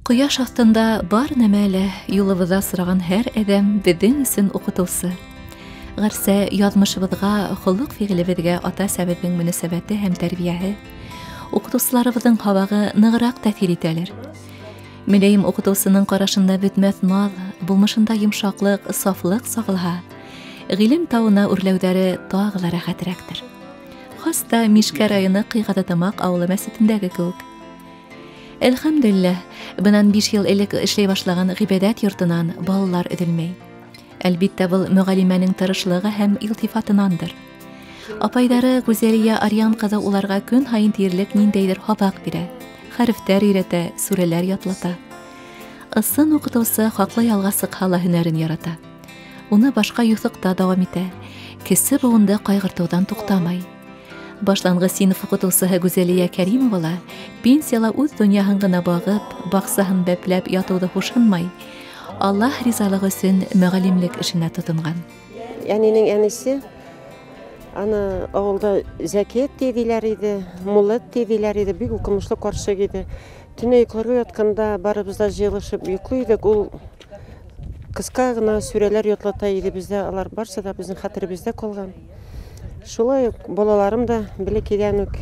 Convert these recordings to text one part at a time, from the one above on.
Кояш астында бар нәмәле юлыбызда сыраган һәр әдәм безнең өчен укытучы. Гәрсә язмышыбызга, холык фигылебезгә ата сәбәбенең мөнәсәбәте һәм тәрбияһе укытучыларыбызның хавагы ныграк тәэсир итәләр. Мөләйим укытучының карашында бетмәс наз, булмышында йомшаклык, сафлык сагылһа, гыйлем тауына үрләүдәре тагы рәхәтрәктер. Хаста Мишкә районы Кыйгадатамак авылы мәсҗидендәге кебек. Әлхәмдүлилләһ, бынан 5 ел элек эшләй башлаган гыйбадәт йортынан балалар өҙөлмәй. Әлбиттә, был мөгаллимәнең тырышлыгы һәм илтифатынандыр. Апайдары Гүзәлия Арьян кызы уларга көн һайын тиерлек ниндәйдер хабак бирә, хәрефтәр өйрәтә, сүрәләр ятлата. Ысын укытучы хаклы ялга сыҡһа һөнәрен ярата. Уны башка юҫыҡта дауам итә, кесе быуынды ҡайғыртыуҙан туҡтамай. Башланғы синиф укытыусыһы Гүзәлия Кәримова пенсияла үҙ донъяһын гына бағып, баҡсаһын бәпләп ятыуҙы хушынмай, Аллаһ ризалығы өсөн мөғәллимлек эшенә тотонған. Әнинең әнисе аны ауылда Зәкият тейҙеләр иде, Муллат тейҙеләр иде, бик уҡымышлы ҡарсык иде. Төнө йоҡларға ятҡанда барыбыҙ да йыйылышып йоҡлай идек. Ул ҡыҫҡа гына сүрәләр ятлата иде, бездә алар барса да безнең хәтеребездә ҡалған. Шулай ук балаларым да бәләкәйҙән үк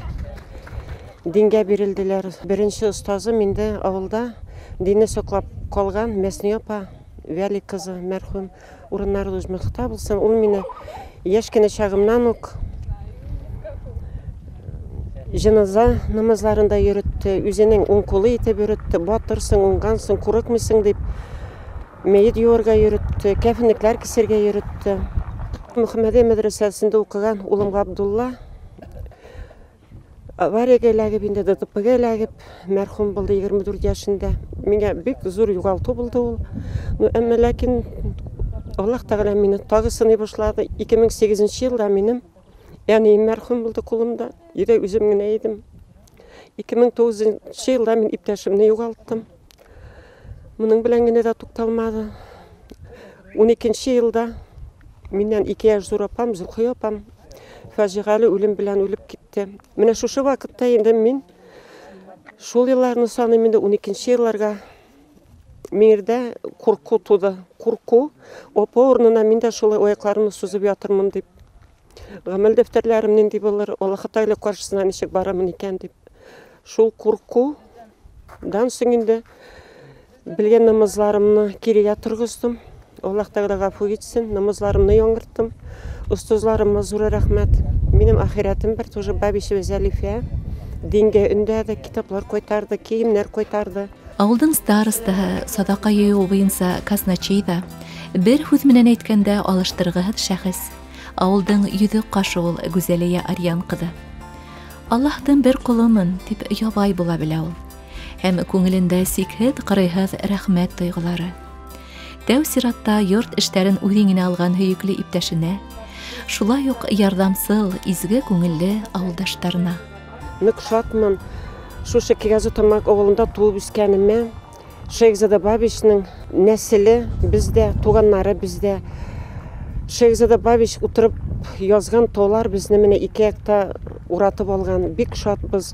дингә бирелделәр. Беренче остазым инде авылда динне саҡлап ҡалған Мәсни апа, Вәли кызы, мәрхүм, урыннары узмыҡта булсын. Ул мине йәш кенә чағымнан ук җеназа намазларында йөрөттө, үзенең уң ҡулы итеп йөрөттө, батырсың, уңғансың, ҡурыҡмыйсың дип, мәйет юырға йөрөттө, кәфенлектәр кисергә йөрөттө. Мөхәммәдия мәдрәсәсендә уҡыған улым Ғабдулла аварияға эләгеп, инде ДТП-га эләгеп, мәрхүм булды 24 йәшендә. Миңә бик зур юғалтыу булды ул. Әммә ләкин Аллаһ Тәғәлә мине тагы сынай башлады. 2008 елда минем әнием мәрхүм булды ҡулымда. Йөрәк үзем генә идем. 2009 елда мин иптәшемне юғалттым. Моның белән генә дә туҡталмады. 12 елда миннән 2 яш зур апам, Зөлхия апам, фажиғәле үлем белән үлеп китте. Менә шушы вакытта инде мин шул елларны саныйм, инде 12 елларга миңердә ҡурҡыу туды. Ҡурҡыу, апа урынына мин дә шулай аяҡларымны сузып ятырмын дип. Ғәмәл дәфтәрләрем нинди булыр, Аллаһ Тәғәлә ҡаршысына нисек барамын икән дип. Шул ҡурҡыудан соң инде белгән намазларымны кирегә торғоздом. Аллаһ Тәғәлә ғәфү итсен, намазларымны яңырттым. Остазларыма зур рәхмәт. Минем ахирәтем бер тоже Бәбишева Зәлифә. Дингә өндәде, китаплар ҡайтарҙы, кейемнәр ҡайтарҙы. Ауылдың старостаһы садаҡа йыйыу буйынса казначей ҙа, бер һүҙ менән әйткәндә алыштырғыһыҙ шәхес, ауылдың йөҙөк ҡашы ул Гүзәлия Арьян ҡыҙы. Аллаһтың бер ҡоломон тип ябай була белә ул. Һәм күңелендә сикһеҙ, ҡырыйһыҙ рәхмәт тойғолары. Тәү сиратта йорт эштәрен үҙ иңенә алған һөйөклө иптәшенә, шулай уҡ ярҙамсыл, изге күңелле ауылдаштарына. Ныҡ шатмын. Шушы Кыйгазутамак ауылында туып үскәнемә, Шәйхзада Бабишның нәселе бездә, туғаннары бездә. Шәйхзада Бабиш утырып язған таулар безне менә 2 яҡта уратып алған. Бик шатбыз.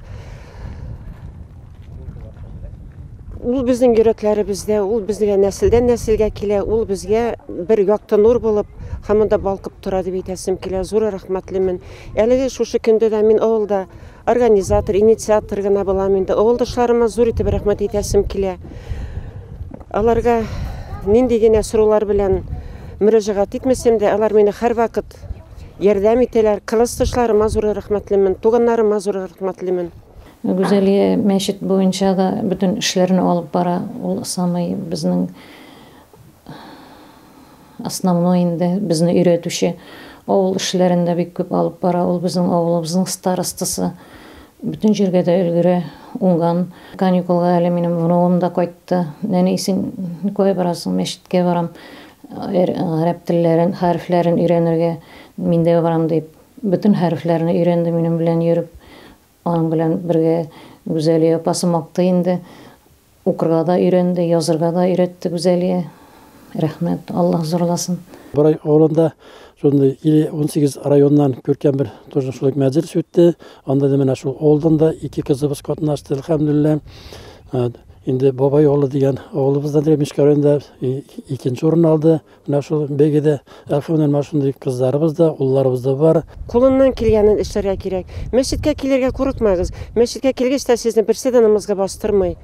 Ул безнең йөрәкләребездә, ул безгә нәселдән нәселгә килә, ул безгә бер якты нур булып, һаман балҡып тора дип әйтәсем килә. Зур рәхмәтлемен. Әлеге шушы көндә дә мин авылда организатор, инициатор гына булам инде. Авылдашларыма зур итеп рәхмәт әйтәсем килә. Аларга нинди генә сораулар белән мөрәҗәғәт итмәсәм дә, алар мине һәр вакыт ярдәм итәләр. Классташларыма зур рәхмәтлемен, туганнарыма зур рәхмәтлемен. Гүзәлия мәчет буйынса да бөтен эшләрен алып бара. Ул самый безнең основной инде безне өйрәтүче. Авыл эшләрендә бик күп алып бара. Ул безнең авылыбызның старостасы. Бөтен җиргә дә өлгерә, уңган. Каникулга әле минем внугым да кайтты. Нәнисен кая барасың? Мәчеткә барам. Гарәп телләрен, хәрефләрен өйрәнергә мин дә барам дип. Бөтен хәрефләрне өйрәнде минем белән йөреп. Аның белән бергә Гүзәлия апасы маҡты инде. Укырға да өйрәнде, язырға да өйрәтте Гүзәлия. Рәхмәт, Аллаһ зурласын. Барай авылында 18 районнан көркәм бер шулай мәҗлес үтте. Анда да менә шул авылдан да 2 кызыбыз катнашты, әлхәмдүлилләһ. Инде Бабай оğlu деген oğlumuzdan Ремешке районында ikinci орын алды. Мына шул бәйгедә әлхәмдулилlah шундый кызларыбыз да, улларыбыз да бар. Қолынан келгенін эшләргә кирәк. Мәчеткә килергә курыкмагыз. Мәчеткә килгәч тә сезне берсе дә намазга бастырмый.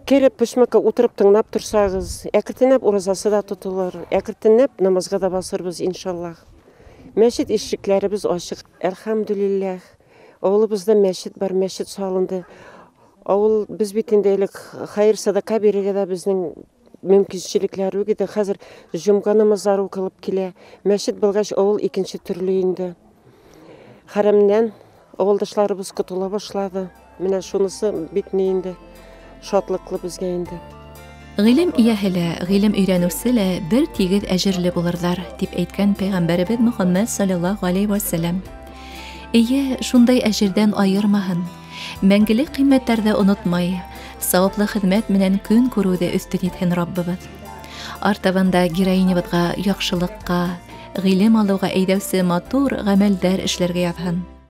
Келіп пішмәккә утырып тыңлап тұрсағыз, әкіртінеп уразасы да тұтылыр, әкіртінеп намазға да басырбыз, иншаллах. Мәчет ишекләребез ашык, әлхәмдүлилләх. Авылыбызда мәчет бар, мәчет салынды. Авыл без бит инде элек хайыр садака бирергә дә безнең мөмкинчелекләр үк иде. Хәзер җомга намазлары укылып килә. Мәчет булгач авыл икенче төрле инде. Хәрәмнән авылдашларыбыз котыла башлады. Менә шунысы бик ни инде. Шатлыклы безгә инде. Гыйлем ияһеле, гыйлем өйрәнүселе бер тигез әҗерле булырлар, дип әйткән Пәйгамбәрбез Мөхәммәд саллаллаһу алейһи ва саллям. Ие, шундай әҗердән айырмаһын. Мәңгелек кыйммәтләрдә онытмай, саваплы хезмәт менән көн күрүдә өстен итһен Раббыбыз. Артабанда героинябызга яхшылыкка, гыйлем алуга әйдәүсе матур гамәлдәр эшләргә язһын.